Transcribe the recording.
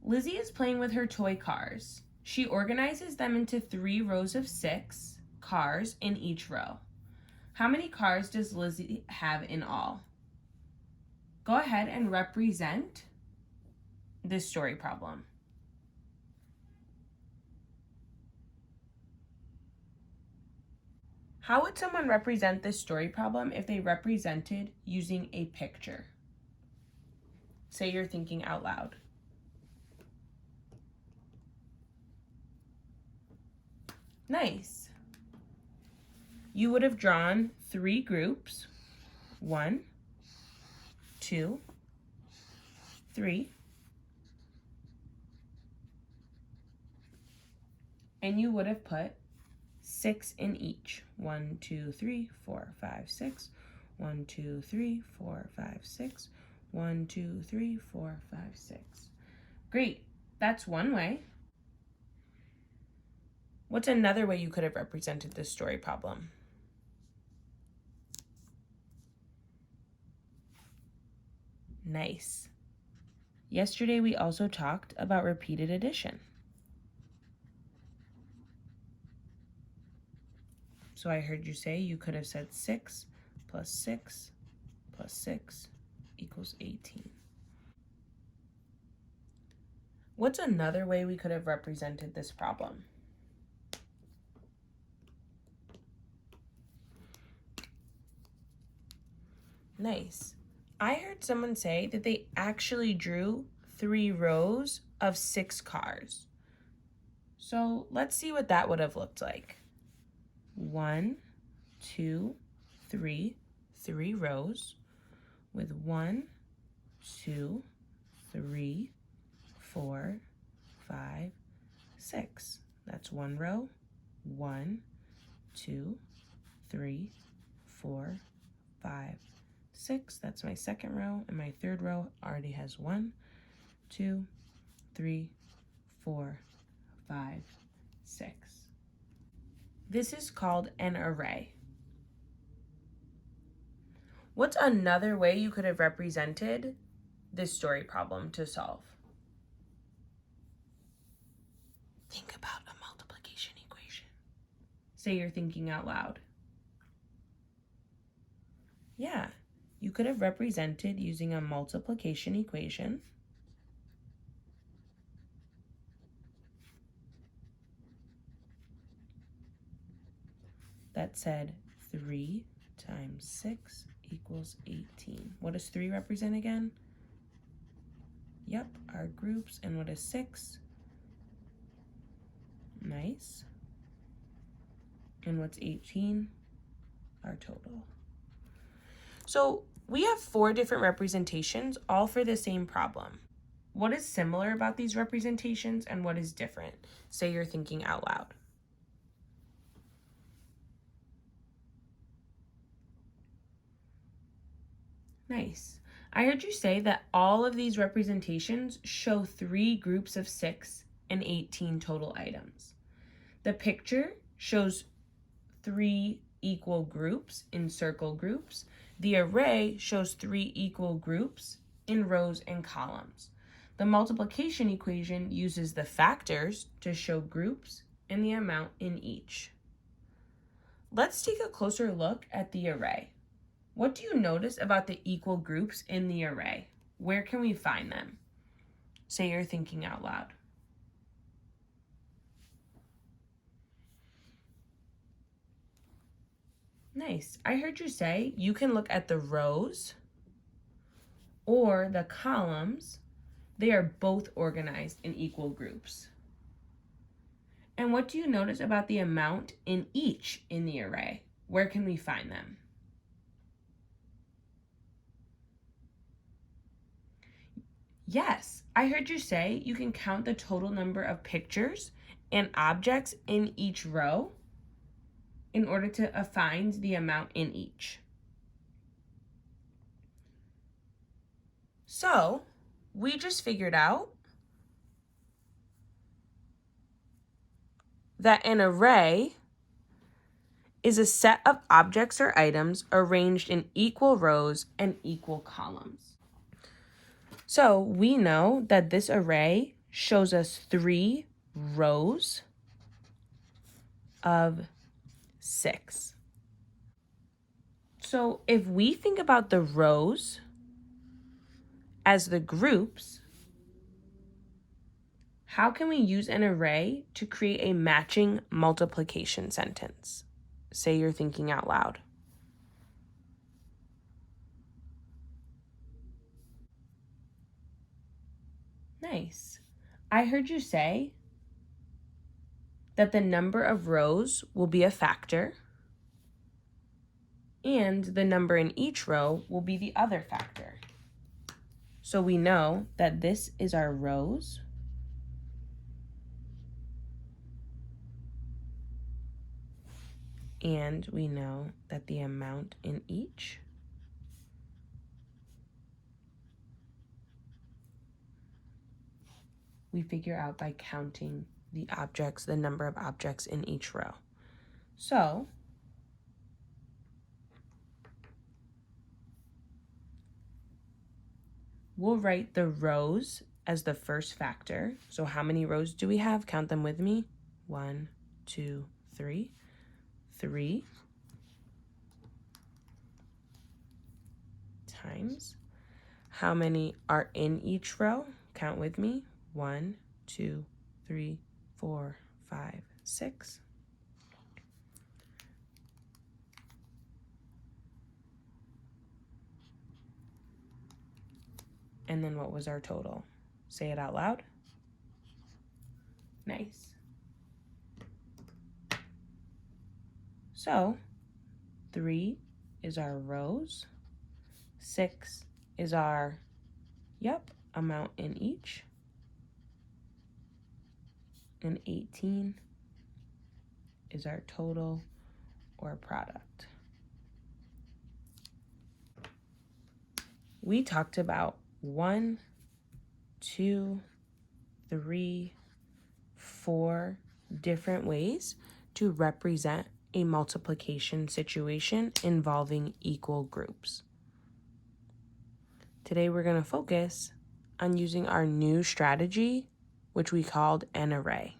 Lizzie is playing with her toy cars. She organizes them into 3 rows of 6 cars in each row. How many cars does Lizzie have in all? Go ahead and represent this story problem. How would someone represent this story problem if they represented using a picture? Say you're thinking out loud. Nice. You would have drawn 3 groups. 1, 2, 3. And you would have put 6 in each. 1, 2, 3, 4, 5, 6. 1, 2, 3, 4, 5, 6. 1, 2, 3, 4, 5, 6. Great. That's one way. What's another way you could have represented this story problem? Nice. Yesterday we also talked about repeated addition. So I heard you say you could have said 6 plus 6 plus 6 equals 18. What's another way we could have represented this problem? Nice. I heard someone say that they actually drew 3 rows of 6 cars. So let's see what that would have looked like. 1, 2, 3, 3 rows with 1, 2, 3, 4, 5, 6. That's 1 row. 1, 2, 3, 4, 5, 6. That's my second row, and my third row already has 1, 2, 3, 4, 5, 6. This is called an array. What's another way you could have represented this story problem to solve? Think about a multiplication equation. Say you're thinking out loud. Yeah, you could have represented using a multiplication equation. That said 3 times 6 equals 18. What does 3 represent again? Yep, our groups. And what is 6? Nice. And what's 18? Our total. So we have 4 different representations, all for the same problem. What is similar about these representations and what is different? Say you're thinking out loud. Nice. I heard you say that all of these representations show 3 groups of 6 and 18 total items. The picture shows 3 equal groups in circle groups. The array shows 3 equal groups in rows and columns. The multiplication equation uses the factors to show groups and the amount in each. Let's take a closer look at the array. What do you notice about the equal groups in the array? Where can we find them? Say you're thinking out loud. Nice. I heard you say you can look at the rows or the columns. They are both organized in equal groups. And what do you notice about the amount in each in the array? Where can we find them? Yes, I heard you say you can count the total number of pictures and objects in each row in order to find the amount in each. So, we just figured out that an array is a set of objects or items arranged in equal rows and equal columns. So we know that this array shows us 3 rows of 6. So if we think about the rows as the groups, how can we use an array to create a matching multiplication sentence? Say you're thinking out loud. Nice. I heard you say that the number of rows will be a factor and the number in each row will be the other factor. So we know that this is our rows and we know that the amount in each we figure out by counting the objects, the number of objects in each row. So we'll write the rows as the first factor. So how many rows do we have? Count them with me. 1, 2, 3. 3 times. How many are in each row? Count with me. 1, 2, 3, 4, 5, 6. And then what was our total? Say it out loud. Nice. So 3 is our rows. 6 is our, amount in each. And 18 is our total or product. We talked about 1, 2, 3, 4 different ways to represent a multiplication situation involving equal groups. Today we're going to focus on using our new strategy, which we called an array.